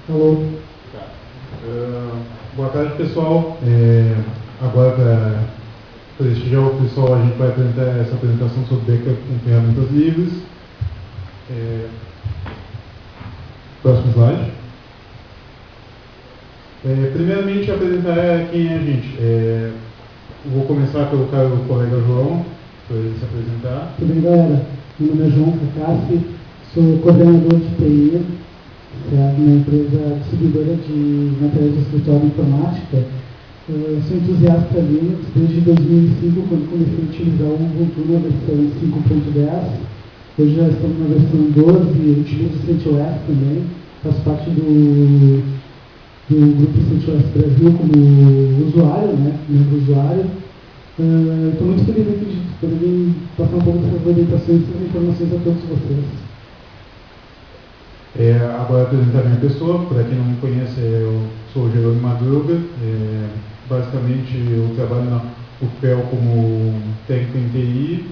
Alô. Tá. Boa tarde, pessoal. Agora, para prestigiar o pessoal, a gente vai apresentar essa apresentação sobre backup com ferramentas livres. Próximo slide. Primeiramente, apresentar quem é a gente. Vou começar pelo colega João, para ele se apresentar. Tudo bem, galera? Meu nome é João Cacassi, sou coordenador de TI, uma empresa distribuidora de materiais de escritório e informática. Eu sou entusiasta Linux desde 2005, quando comecei a utilizar o Ubuntu na versão 5.10. Hoje já estamos na versão 12, eu utilizo o CentOS também, faço parte do grupo CentOS Brasil como usuário, membro usuário. Estou muito feliz aqui de poder passar um pouco dessas orientações e essas informações a todos vocês. Agora apresentar a minha pessoa, para quem não me conhece, eu sou o Jerônimo Madruga. Basicamente eu trabalho na UFPEL como técnico em TI,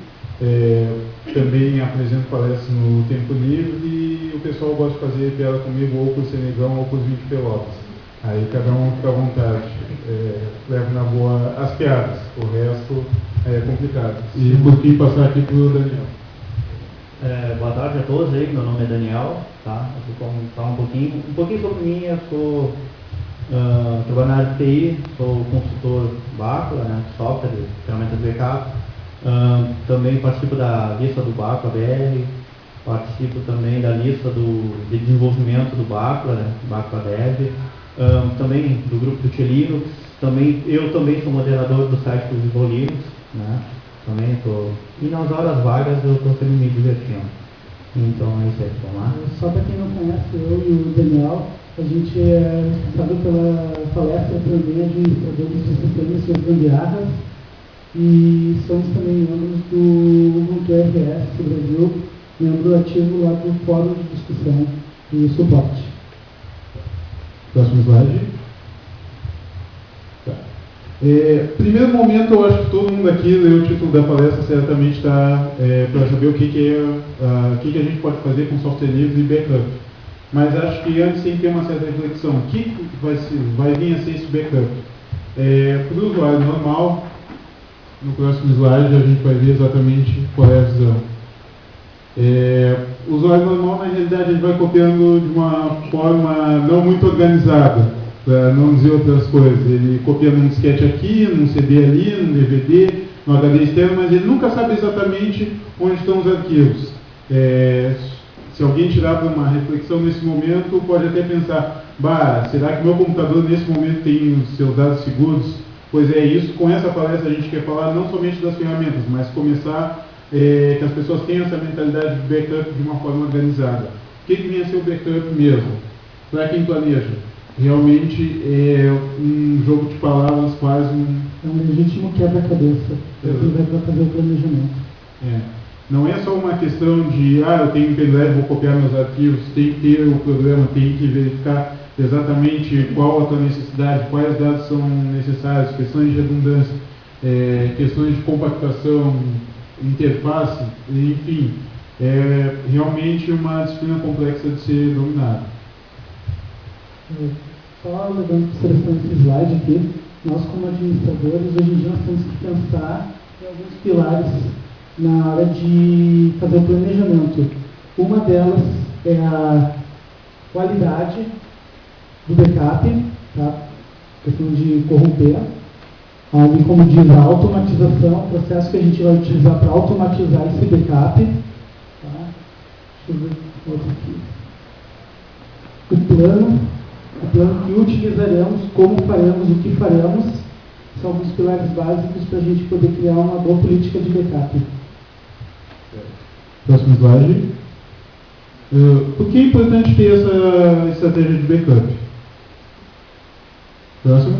também apresento palestras no tempo livre e o pessoal gosta de fazer piada comigo ou por Senegão ou por 20 Pelotas. Aí cada um fica à vontade, leva na boa as piadas, o resto é complicado. E por fim passar aqui para o Daniel. Boa tarde a todos aí, meu nome é Daniel, tá? Eu vou falar um pouquinho sobre mim. Eu sou trabalho na área de TI, sou consultor Bacula, de software, de ferramentas de backup. Também participo da lista do Bacula BR, participo também da lista de desenvolvimento do Bacula, Bacula Dev, também do grupo do T-Linux. Eu também sou moderador do site do Vivo Linux, também estou. E nas horas vagas eu estou sempre me divertindo. Então é isso aí, vamos lá. Só para quem não conhece, eu e o Daniel, a gente é responsável pela palestra também administradores de sistemas e suas gambiarras. E somos também membros do Ubuntu RS Brasil, membro ativo lá do fórum de discussão e suporte. Próximo slide. Tá. Primeiro momento, eu acho que todo mundo aqui leu o título da palestra, certamente está para saber o que a gente pode fazer com software livre e backup. Mas acho que antes tem que ter uma certa reflexão. O que vai vir a ser esse backup? Para o usuário normal, no próximo slide a gente vai ver exatamente qual é a visão. O usuário normal, na realidade, ele vai copiando de uma forma não muito organizada, para não dizer outras coisas. Ele copia num disquete aqui, num CD ali, num DVD, no HD externo, mas ele nunca sabe exatamente onde estão os arquivos. Se alguém tirar para uma reflexão nesse momento, pode até pensar, será que meu computador nesse momento tem os seus dados seguros? Pois é isso, com essa palestra a gente quer falar não somente das ferramentas, mas começar que as pessoas tenham essa mentalidade de backup de uma forma organizada. O que vem a ser o backup mesmo? Para quem planeja, realmente é um jogo de palavras, quase É um legítimo quebra-cabeça, para quem vai fazer o planejamento. Não é só uma questão de, eu tenho um pendrive, vou copiar meus arquivos, tem que ter o programa, tem que verificar exatamente qual a tua necessidade, quais dados são necessários, questões de redundância, questões de compactação, interface, enfim, é realmente uma disciplina complexa de ser dominada. Só levando em consideração esse slide aqui, nós como administradores, hoje em dia nós temos que pensar em alguns pilares na hora de fazer o planejamento. Uma delas é a qualidade do backup, questão de corromper, ali como diz a automatização, o processo que a gente vai utilizar para automatizar esse backup. Deixa eu ver outro aqui. O plano que utilizaremos, como faremos, o que faremos, são alguns pilares básicos para a gente poder criar uma boa política de backup. Próximo slide. Por que é importante ter essa estratégia de backup? Próximo.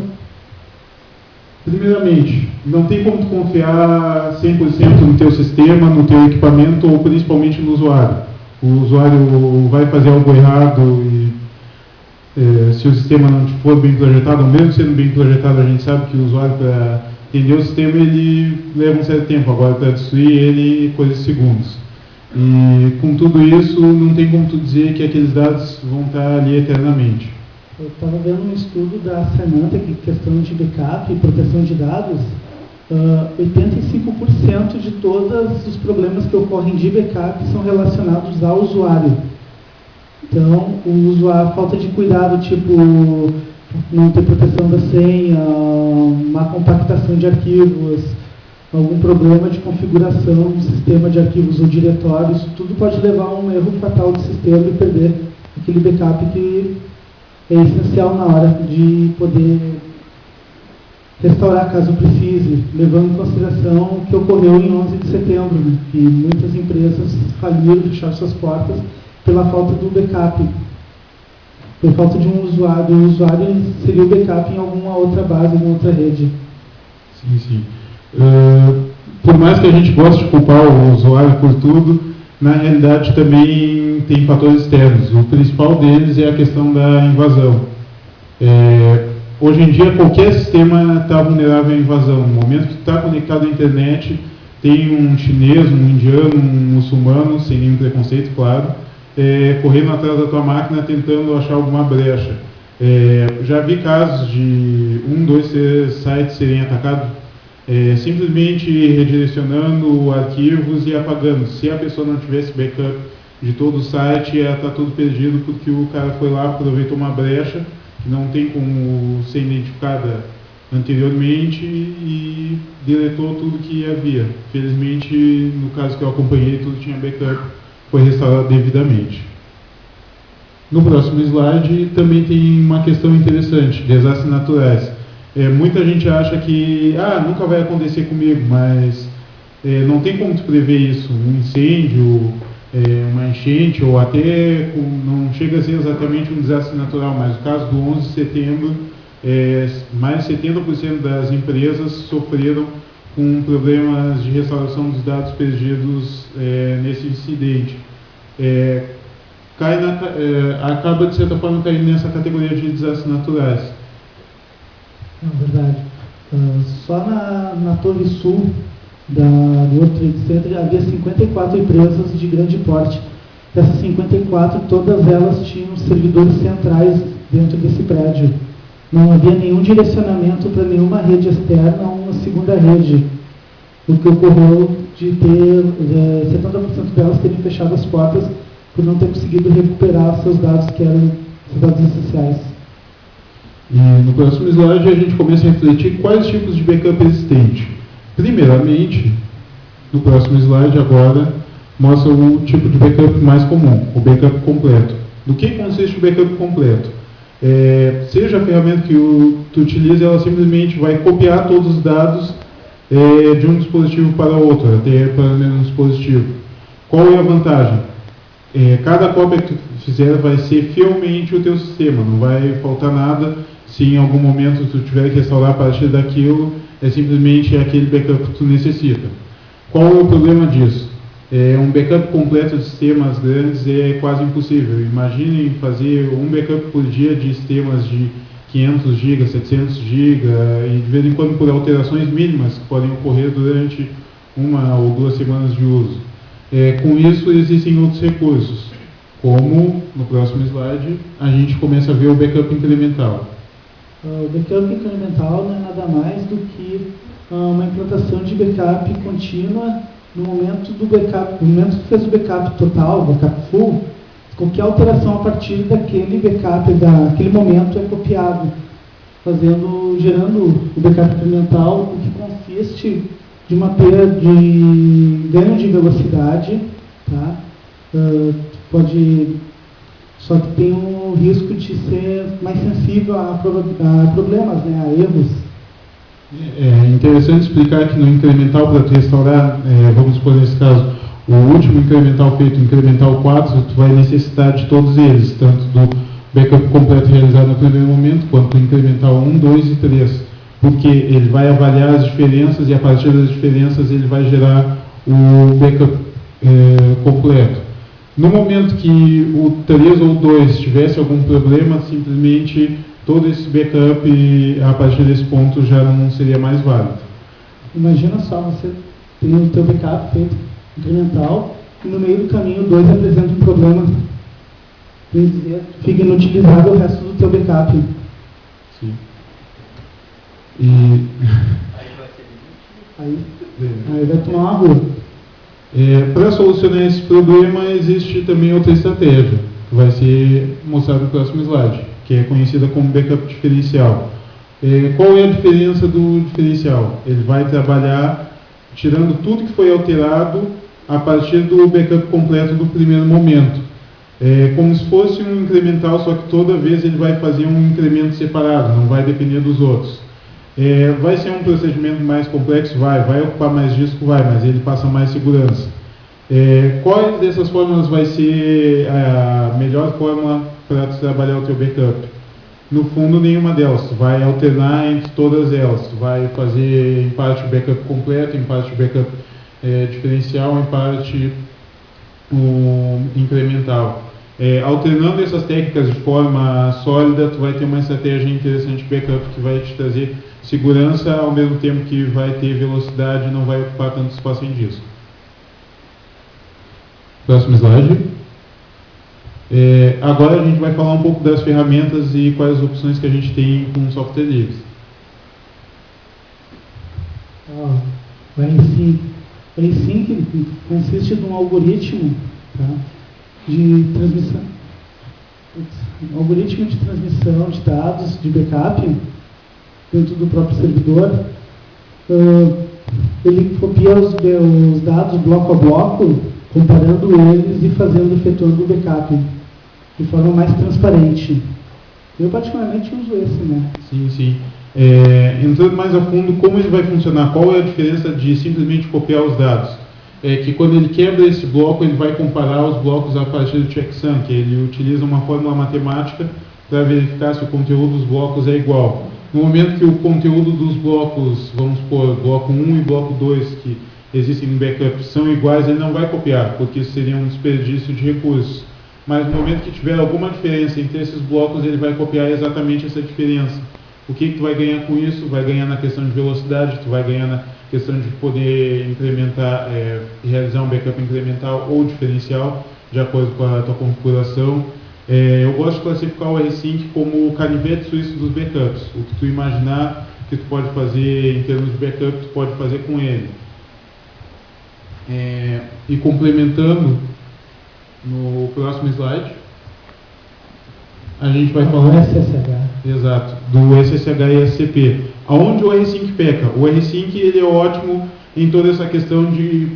Primeiramente, não tem como tu confiar 100% no teu sistema, no teu equipamento ou principalmente no usuário. O usuário vai fazer algo errado e se o sistema não for bem projetado, ou mesmo sendo bem projetado, a gente sabe que o usuário, para entender o sistema, ele leva um certo tempo. Agora, para destruir ele, coisas de segundos. E com tudo isso, não tem como tu dizer que aqueles dados vão estar ali eternamente. Eu estava vendo um estudo da Symantec, questão de backup e proteção de dados. 85% de todos os problemas que ocorrem de backup são relacionados ao usuário. Então, o usuário, falta de cuidado, tipo, não ter proteção da senha, má compactação de arquivos, algum problema de configuração do sistema de arquivos ou diretórios, tudo pode levar a um erro fatal do sistema e perder aquele backup que é essencial na hora de poder restaurar caso precise, levando em consideração o que ocorreu em 11 de setembro, né, que muitas empresas faliram, fecharam suas portas pela falta do backup. Por falta de um usuário, o usuário seria o backup em alguma outra base, em alguma outra rede. Sim, sim. Por mais que a gente goste de culpar o usuário por tudo, na realidade também tem fatores externos. O principal deles é a questão da invasão. Hoje em dia qualquer sistema está vulnerável à invasão. No momento que está conectado à internet, tem um chinês, um indiano, um muçulmano, sem nenhum preconceito, claro, correndo atrás da tua máquina tentando achar alguma brecha. Já vi casos de 1, 2, 3 sites serem atacados simplesmente redirecionando arquivos e apagando. Se a pessoa não tivesse backup de todo o site, ia estar tudo perdido porque o cara foi lá, aproveitou uma brecha que não tem como ser identificada anteriormente e deletou tudo que havia. Felizmente, no caso que eu acompanhei, tudo tinha backup, foi restaurado devidamente. No próximo slide também tem uma questão interessante, desastres naturais. Muita gente acha que nunca vai acontecer comigo, mas não tem como tu prever isso. Um incêndio, uma enchente, ou até não chega a ser exatamente um desastre natural, mas no caso do 11 de setembro, mais de 70% das empresas sofreram com problemas de restauração dos dados perdidos nesse incidente. Acaba, de certa forma, caindo nessa categoria de desastres naturais. É verdade. Só na Torre Sul do World Trade Center havia 54 empresas de grande porte. Dessas 54, todas elas tinham servidores centrais dentro desse prédio. Não havia nenhum direcionamento para nenhuma rede externa ou uma segunda rede. O que ocorreu de ter 70% delas terem fechado as portas por não ter conseguido recuperar seus dados que eram seus dados essenciais. E no próximo slide a gente começa a refletir quais tipos de backup existem. Primeiramente, no próximo slide agora, mostra o tipo de backup mais comum, o backup completo. Do que consiste o backup completo? Seja a ferramenta que tu utiliza, ela simplesmente vai copiar todos os dados de um dispositivo para outro, até para o mesmo dispositivo. Qual é a vantagem? Cada cópia que tu fizer vai ser fielmente o teu sistema, não vai faltar nada. Se em algum momento tu tiver que restaurar a partir daquilo, simplesmente aquele backup que tu necessita. Qual é o problema disso? Um backup completo de sistemas grandes é quase impossível. Imaginem fazer um backup por dia de sistemas de 500 GB, 700 GB, e de vez em quando por alterações mínimas que podem ocorrer durante 1 ou 2 semanas de uso. Com isso existem outros recursos, como no próximo slide a gente começa a ver o backup incremental. O backup incremental não é nada mais do que uma implantação de backup contínua no momento do backup. No momento que fez o backup total, o backup full, qualquer alteração a partir daquele backup, daquele momento é copiado, gerando o backup incremental, o que consiste de uma perda de ganho de velocidade, tá? Só que tem um risco de ser mais sensível a problemas, né, a erros. É interessante explicar que no incremental, para tu restaurar, vamos supor nesse caso, o último incremental feito, o incremental 4, tu vai necessitar de todos eles, tanto do backup completo realizado no primeiro momento, quanto do incremental 1, 2 e 3, porque ele vai avaliar as diferenças e a partir das diferenças ele vai gerar o backup completo. No momento que o 3 ou 2 tivesse algum problema, simplesmente todo esse backup, a partir desse ponto, já não seria mais válido. Imagina só, você tem o teu backup feito incremental e no meio do caminho o 2 apresenta um problema. fica inutilizável o resto do teu backup. Sim. E... Aí vai tomar uma rua. Para solucionar esse problema, existe também outra estratégia, que vai ser mostrada no próximo slide, que é conhecida como backup diferencial. Qual é a diferença do diferencial? Ele vai trabalhar tirando tudo que foi alterado a partir do backup completo do primeiro momento. Como se fosse um incremental, só que toda vez ele vai fazer um incremento separado, não vai depender dos outros. Vai ser um procedimento mais complexo? Vai ocupar mais disco? Mas ele passa mais segurança. Qual dessas fórmulas vai ser a melhor fórmula para trabalhar o teu backup? No fundo, nenhuma delas. Tu vai alternar entre todas elas. Tu vai fazer em parte o backup completo, em parte o backup diferencial, em parte o incremental. Alternando essas técnicas de forma sólida, tu vai ter uma estratégia interessante de backup que vai te trazer segurança, ao mesmo tempo que vai ter velocidade e não vai ocupar tanto espaço em disco. Próximo slide. Agora a gente vai falar um pouco das ferramentas e quais as opções que a gente tem com software livre. O RSync consiste de um algoritmo, tá, de transmissão. Um algoritmo de transmissão de dados, de backup, dentro do próprio servidor. Ele copia os dados bloco a bloco, comparando eles e efetuando o backup de forma mais transparente. Eu particularmente uso esse, né? Sim. Entrando mais a fundo, como ele vai funcionar? Qual é a diferença de simplesmente copiar os dados? Que quando ele quebra esse bloco, ele vai comparar os blocos a partir do checksum, que ele utiliza uma fórmula matemática para verificar se o conteúdo dos blocos é igual. No momento que o conteúdo dos blocos, vamos supor, bloco 1 e bloco 2, que existem no backup, são iguais, ele não vai copiar, porque isso seria um desperdício de recursos. Mas no momento que tiver alguma diferença entre esses blocos, ele vai copiar exatamente essa diferença. O que tu vai ganhar com isso? Vai ganhar na questão de velocidade, tu vai ganhar na questão de poder incrementar, realizar um backup incremental ou diferencial, de acordo com a tua configuração. Eu gosto de classificar o RSync como o canivete suíço dos backups. O que tu imaginar que tu pode fazer em termos de backup, tu pode fazer com ele. E complementando, no próximo slide, a gente vai falar exato, do SSH e SCP. Aonde o RSync peca? O RSync ele é ótimo em toda essa questão de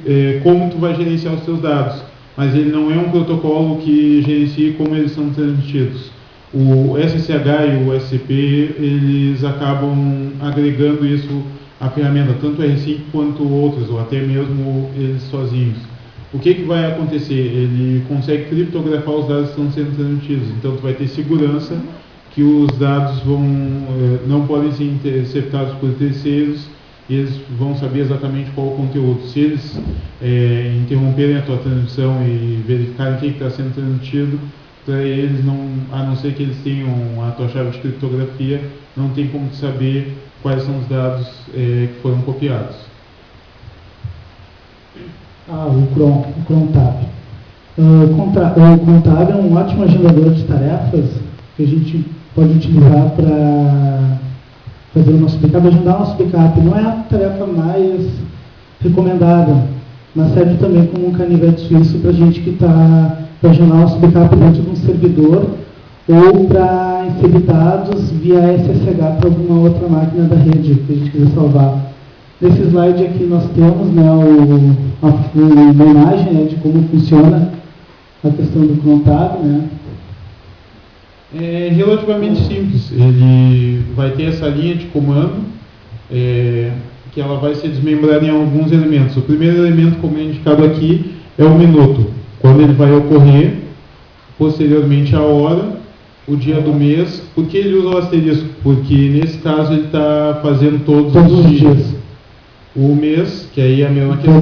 como tu vai gerenciar os teus dados, mas ele não é um protocolo que gerencie como eles são transmitidos. O SSH e o SCP, eles acabam agregando isso à ferramenta, tanto o RSync quanto outros, ou até mesmo eles sozinhos. O que vai acontecer? Ele consegue criptografar os dados que estão sendo transmitidos, então tu vai ter segurança que os dados não podem ser interceptados por terceiros e eles vão saber exatamente qual o conteúdo. Se eles interromperem a tua transmissão e verificarem o que está sendo transmitido, para eles, a não ser que eles tenham a tua chave de criptografia, não tem como saber quais são os dados que foram copiados. O crontab. O crontab é um ótimo agendador de tarefas que a gente pode utilizar para fazer o nosso backup, agendar o nosso backup. Não é a tarefa mais recomendada, mas serve também como um canivete suíço para a gente que está para agendar o nosso backup dentro de um servidor ou para inserir dados via SSH para alguma outra máquina da rede que a gente quiser salvar. Nesse slide aqui nós temos, né, uma imagem, né, de como funciona a questão do crontab, né? É relativamente simples. Ele vai ter essa linha de comando que ela vai ser desmembrada em alguns elementos. O primeiro elemento, como é indicado aqui, é o minuto, quando ele vai ocorrer, posteriormente a hora, o dia do mês. Por que ele usa o asterisco? Porque nesse caso ele está fazendo todos os dias. O mês, que aí é a mesma questão,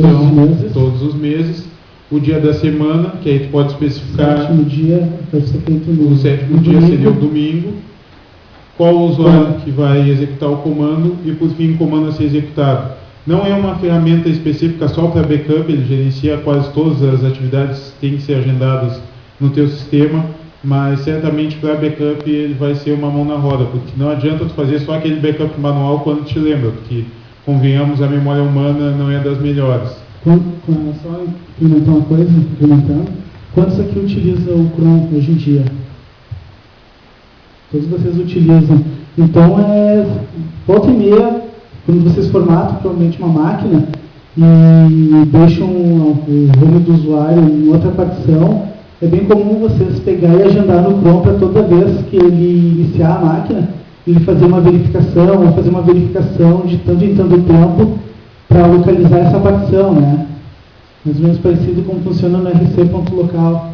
todos os meses. O dia da semana, que aí tu pode especificar. O sétimo dia pode ser feito o sétimo dia seria o domingo. Qual o usuário que vai executar o comando e, por fim, o comando a ser executado. Não é uma ferramenta específica só para backup, ele gerencia quase todas as atividades que têm que ser agendadas no teu sistema. mas certamente para backup ele vai ser uma mão na roda, porque não adianta tu fazer só aquele backup manual quando te lembra, porque, convenhamos, a memória humana não é das melhores. Só implementar uma coisa, implementando, quantos aqui utilizam o Chrome hoje em dia? Todos vocês utilizam. Então, volta e meia, quando vocês formatam provavelmente uma máquina e deixam o nome do usuário em outra partição, é bem comum vocês pegar e agendar no Chrome para toda vez que ele iniciar a máquina, ele fazer uma verificação, ou fazer uma verificação de tanto em tanto tempo para localizar essa partição, né? Mais ou menos parecido como funciona no rc.local,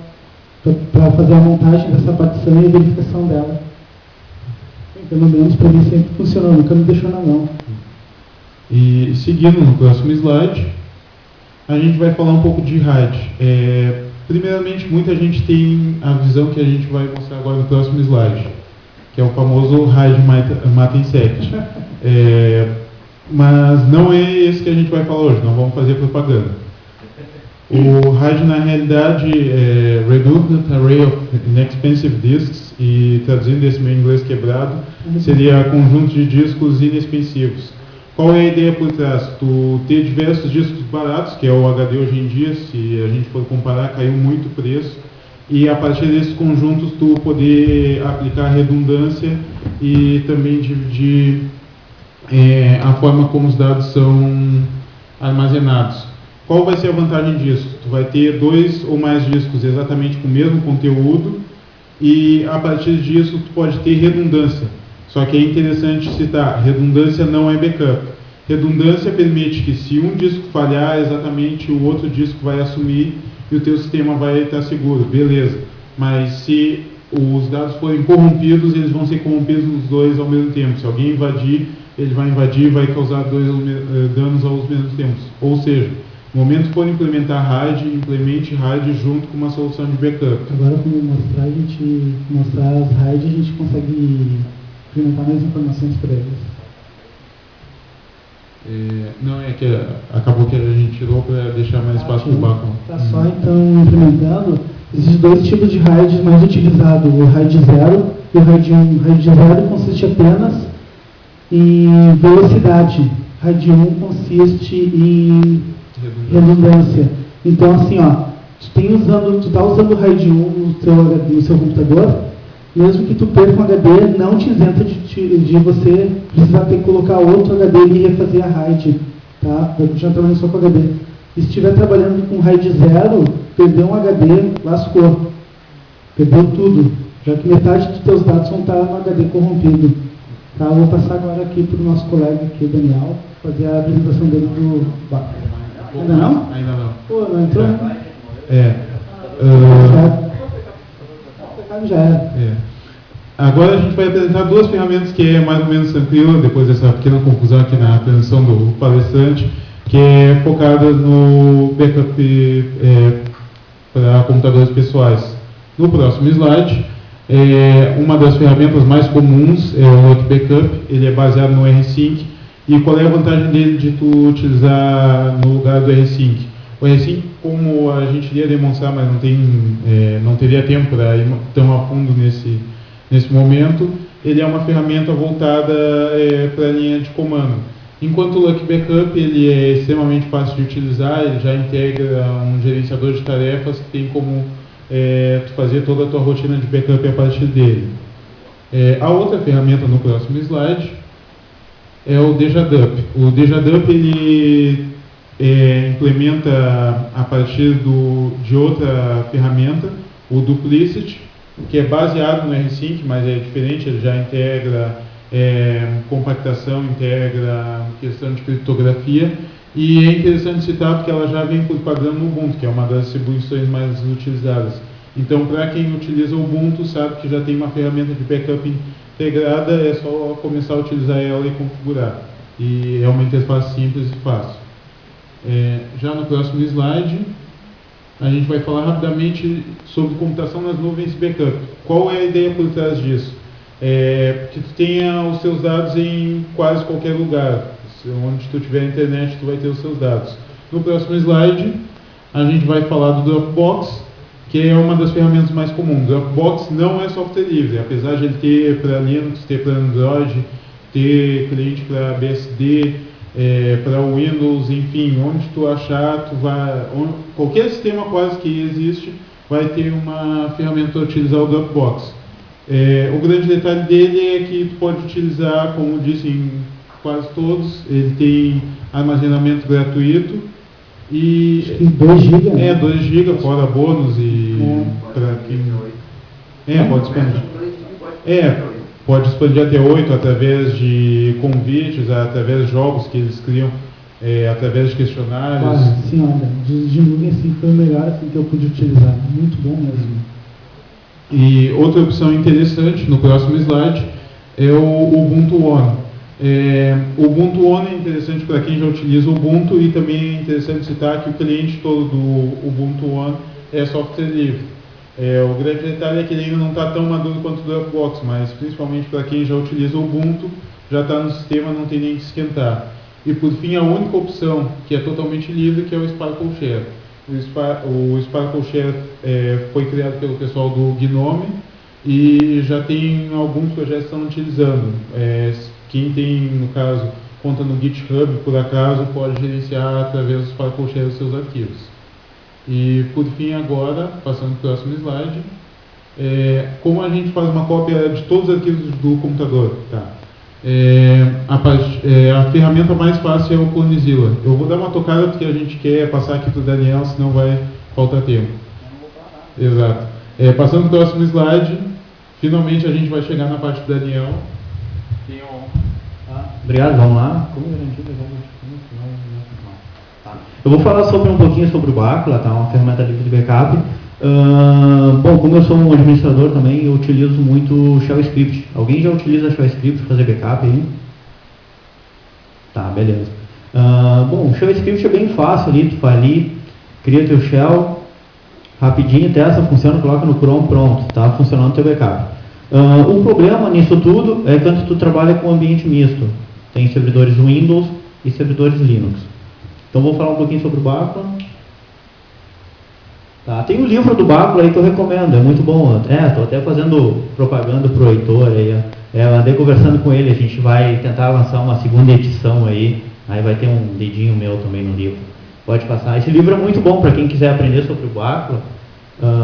para fazer a montagem dessa partição e a verificação dela. Pelo menos para mim sempre funcionou, nunca me deixou na mão. E seguindo no próximo slide, a gente vai falar um pouco de RAID. Primeiramente, muita gente tem a visão que a gente vai mostrar agora no próximo slide, que é o famoso RAID mata insect. Mas não é esse que a gente vai falar hoje, não vamos fazer propaganda. O RAID, na realidade, é Redundant Array of Inexpensive Disks, e traduzindo esse meu inglês quebrado, seria conjunto de discos inexpensivos. Qual é a ideia por trás? Tu ter diversos discos baratos, que é o HD hoje em dia, se a gente for comparar, caiu muito o preço, e a partir desses conjuntos tu poder aplicar redundância e também dividir a forma como os dados são armazenados. Qual vai ser a vantagem disso? Tu vai ter 2 ou mais discos exatamente com o mesmo conteúdo e a partir disso tu pode ter redundância. Só que é interessante citar, redundância não é backup. Redundância permite que se um disco falhar, exatamente o outro disco vai assumir e o teu sistema vai estar seguro, beleza. Mas se os dados forem corrompidos, eles vão ser corrompidos os 2 ao mesmo tempo. Se alguém invadir, ele vai invadir e vai causar 2 danos aos mesmos tempos. Ou seja, no momento que for implementar RAID, implemente RAID junto com uma solução de backup. Agora, quando mostrar as RAID, a gente consegue implementar mais informações para eles. Não, é que acabou que a gente tirou para deixar mais espaço para o backup. Tá só então implementando. Existem 2 tipos de RAID mais utilizados, o RAID 0 e o RAID 1. O RAID 0 consiste apenas em velocidade. RAID 1 consiste em redundância. Então, assim, tu está usando o RAID 1 no seu computador, mesmo que tu perca um HD, não te isenta de você precisar ter que colocar outro HD e refazer a RAID, tá? Vai continuar trabalhando só com HD. E se estiver trabalhando com RAID 0, perdeu um HD, lascou. Perdeu tudo, já que metade dos teus dados vão estar no HD corrompido. Tá? Eu vou passar agora aqui para o nosso colega aqui, Daniel, fazer a apresentação dele do BAC. Ainda não? Ainda não. Pô, não entrou? Já era. Agora a gente vai apresentar 2 ferramentas que é mais ou menos tranquila, depois dessa pequena confusão aqui na apresentação do palestrante, que é focada no backup para computadores pessoais. No próximo slide, uma das ferramentas mais comuns é o Lucky Backup, ele é baseado no rsync. E qual é a vantagem dele de tu utilizar no lugar do rsync? O rsync, como a gente iria demonstrar, mas não teria tempo para ir tão a fundo nesse momento, ele é uma ferramenta voltada para a linha de comando. Enquanto o Lucky Backup ele é extremamente fácil de utilizar, ele já integra um gerenciador de tarefas que tem como tu fazer toda a tua rotina de backup a partir dele. A outra ferramenta no próximo slide é o DJDup. O DJDup ele implementa a partir de outra ferramenta, o Duplicity, que é baseado no rsync, mas é diferente, ele já integra compactação, integra questão de criptografia, e é interessante citar porque ela já vem por padrão no Ubuntu, que é uma das distribuições mais utilizadas. Então, para quem utiliza o Ubuntu, sabe que já tem uma ferramenta de backup integrada, é só começar a utilizar ela e configurar. E é uma interface simples e fácil. Já no próximo slide, a gente vai falar rapidamente sobre computação nas nuvens backup. Qual é a ideia por trás disso? Que tu tenha os seus dados em quase qualquer lugar. Onde tu tiver internet, tu vai ter os seus dados. No próximo slide, a gente vai falar do Dropbox. que é uma das ferramentas mais comuns. Dropbox não é software livre, apesar de ele ter para Linux, ter para Android, ter cliente para BSD, para Windows, enfim, onde tu achar, qualquer sistema quase que existe vai ter uma ferramenta para utilizar o Dropbox. O grande detalhe dele é que tu pode utilizar, como disse em quase todos, ele tem armazenamento gratuito e 2 GB. 2 GB fora bônus e para quem pode expandir. Pode expandir até 8 através de convites, através de jogos que eles criam, através de questionários. Sim, olha, de nuvem assim, foi o melhor assim, que eu pude utilizar. Muito bom mesmo. E outra opção interessante, no próximo slide, é o Ubuntu One. O Ubuntu One é interessante para quem já utiliza o Ubuntu e também é interessante citar que o cliente todo do Ubuntu One é software livre. O grande detalhe é que ele ainda não está tão maduro quanto o Dropbox, mas principalmente para quem já utiliza o Ubuntu, já está no sistema, não tem nem que esquentar. E por fim, a única opção que é totalmente livre, que é o Sparkle Share. O Sparkle Share foi criado pelo pessoal do Gnome e já tem alguns projetos que estão utilizando. Quem tem, no caso, conta no GitHub, por acaso, pode gerenciar através do Sparkle Share os seus arquivos. E por fim, agora, passando para o próximo slide, como a gente faz uma cópia de todos os arquivos do computador? Tá. A ferramenta mais fácil é o Clonezilla. Eu vou dar uma tocada porque a gente quer passar aqui para o Daniel, senão vai faltar tempo. Exato. Passando para o próximo slide, finalmente a gente vai chegar na parte do Daniel. Obrigado, vamos lá. Como garantir que eu vou falar um pouquinho sobre o Bacula, tá? Uma ferramenta livre de backup. Bom, como eu sou um administrador também, eu utilizo muito o Shell Script. Alguém já utiliza Shell Script para fazer backup aí? Tá, beleza. Bom, o Shell Script é bem fácil ali, tu vai ali, cria teu Shell, rapidinho, testa, funciona, coloca no Chrome, pronto, tá funcionando teu backup. O problema nisso tudo é quando tu trabalha com ambiente misto. Tem servidores Windows e servidores Linux. Então vou falar um pouquinho sobre o Bacula. Tá, tem um livro do Bacula aí que eu recomendo, é muito bom. Estou até fazendo propaganda pro Heitor aí. Andei conversando com ele, a gente vai tentar lançar uma segunda edição aí vai ter um dedinho meu também no livro. Pode passar. Esse livro é muito bom para quem quiser aprender sobre o Bacula.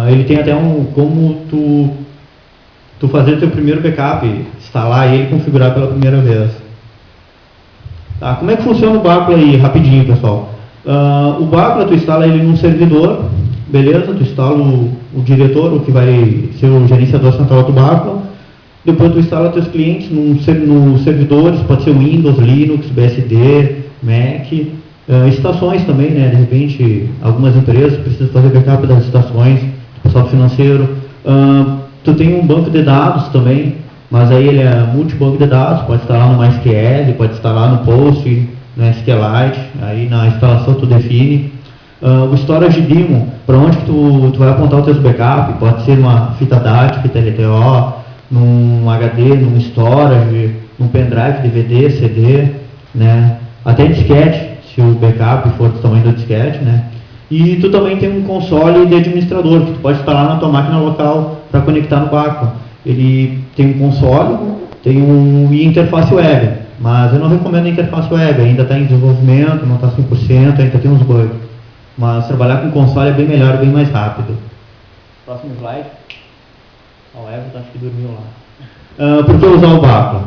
Ele tem até como tu fazer teu primeiro backup, instalar ele e configurar pela primeira vez. Tá, como é que funciona o Bacula aí, rapidinho, pessoal? O Bacula, tu instala ele num servidor, beleza? Tu instala o diretor, o que vai ser o gerenciador central do Bacula. Depois tu instala teus clientes nos servidores, pode ser Windows, Linux, BSD, Mac, estações também, né? De repente, algumas empresas precisam fazer backup das estações, pessoal financeiro. Tu tem um banco de dados também, mas aí ele é multibanco de dados, pode instalar no MySQL, pode instalar no Post, no SQLite, aí na instalação tu define. O Storage Daemon, para onde que tu vai apontar os teus backups, pode ser uma fita DAT, fita LTO, num HD, num Storage, num pendrive, DVD, CD, né? Até disquete, se o backup for do tamanho do disquete, né? E tu também tem um console de administrador, que tu pode instalar na tua máquina local para conectar no Bacula. Ele tem um console, e interface web, mas eu não recomendo a interface web, ainda está em desenvolvimento, não está 100%, ainda tem uns bugs. Mas trabalhar com console é bem melhor, bem mais rápido. Próximo slide. O Everton acho que dormiu lá. Por que usar o Bacula?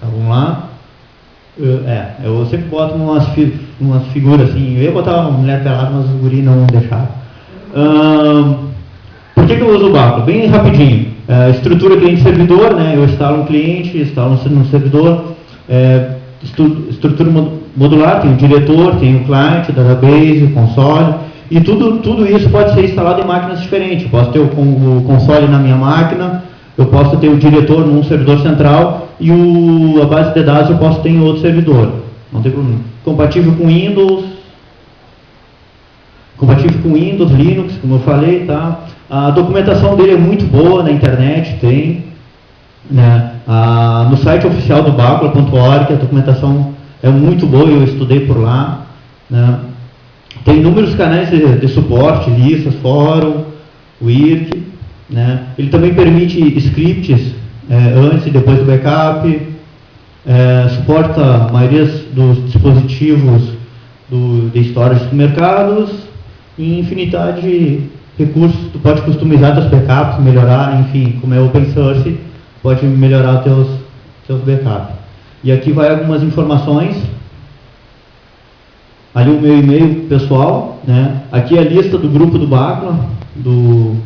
Tá, vamos lá. Eu sempre boto umas figuras assim. Eu ia botar uma mulher pelada, mas os guri não deixaram. Por que eu uso o Bacula? Bem rapidinho. Estrutura cliente-servidor, né? Eu instalo um cliente, instalo um servidor. Estrutura modular, tem o diretor, tem o cliente, o database, o console. E tudo isso pode ser instalado em máquinas diferentes. Eu posso ter o console na minha máquina, eu posso ter o diretor num servidor central e a base de dados eu posso ter em outro servidor. Não tem problema. Compatível com Windows, Linux, como eu falei, tá? A documentação dele é muito boa na internet, tem, né? No site oficial do Bacula.org a documentação é muito boa, eu estudei por lá, né? Tem inúmeros canais de suporte, listas, fórum, o IRC, né? Ele também permite scripts antes e depois do backup, suporta a maioria dos dispositivos de storage dos mercados e infinidade de recursos. Tu pode customizar teus backups, melhorar, enfim, como é open source, pode melhorar teus backups. E aqui vai algumas informações. Ali o meu e-mail pessoal, né? Aqui a lista do grupo do Bacula, do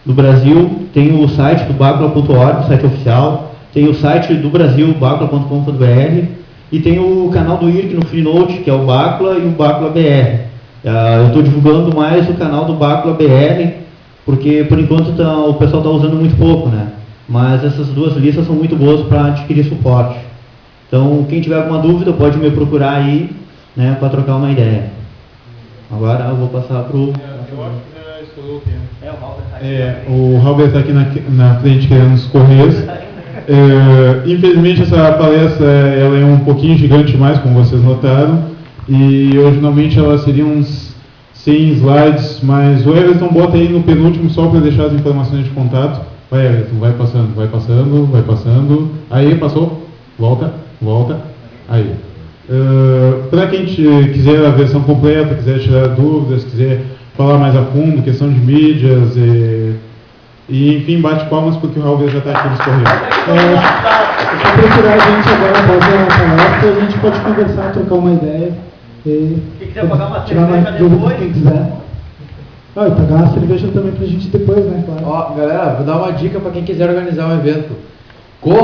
Brasil. Tem o site do Bacula.org, o site oficial. Tem o site do Brasil, bacula.com.br. E tem o canal do IRC no Freenode, que é o Bacula e o Bacula BR. Eu estou divulgando mais o canal do Bacula BR, porque por enquanto o pessoal está usando muito pouco, né? Mas essas duas listas são muito boas para adquirir suporte. Então, quem tiver alguma dúvida pode me procurar aí, né, para trocar uma ideia. Agora eu vou passar para o... Eu acho que já estourou o tempo. O Halber está aqui na frente querendo os correios. Infelizmente essa palestra ela é um pouquinho gigante demais, como vocês notaram, e originalmente ela seria uns 100 slides, mas o Everton bota aí no penúltimo só para deixar as informações de contato. Vai, Everton, vai passando. Aí, passou, volta, aí. Para quem quiser a versão completa, quiser tirar dúvidas, quiser falar mais a fundo, questão de mídias e enfim, bate palmas porque o Raul já está aqui nos correios. Se procurar a gente agora após a palestra, a gente pode conversar, trocar uma ideia. Quem quiser pagar uma tirar mais dúvidas, quem quiser. E pagar uma cerveja também pra gente depois, né? Claro. Galera, vou dar uma dica para quem quiser organizar um evento. Corra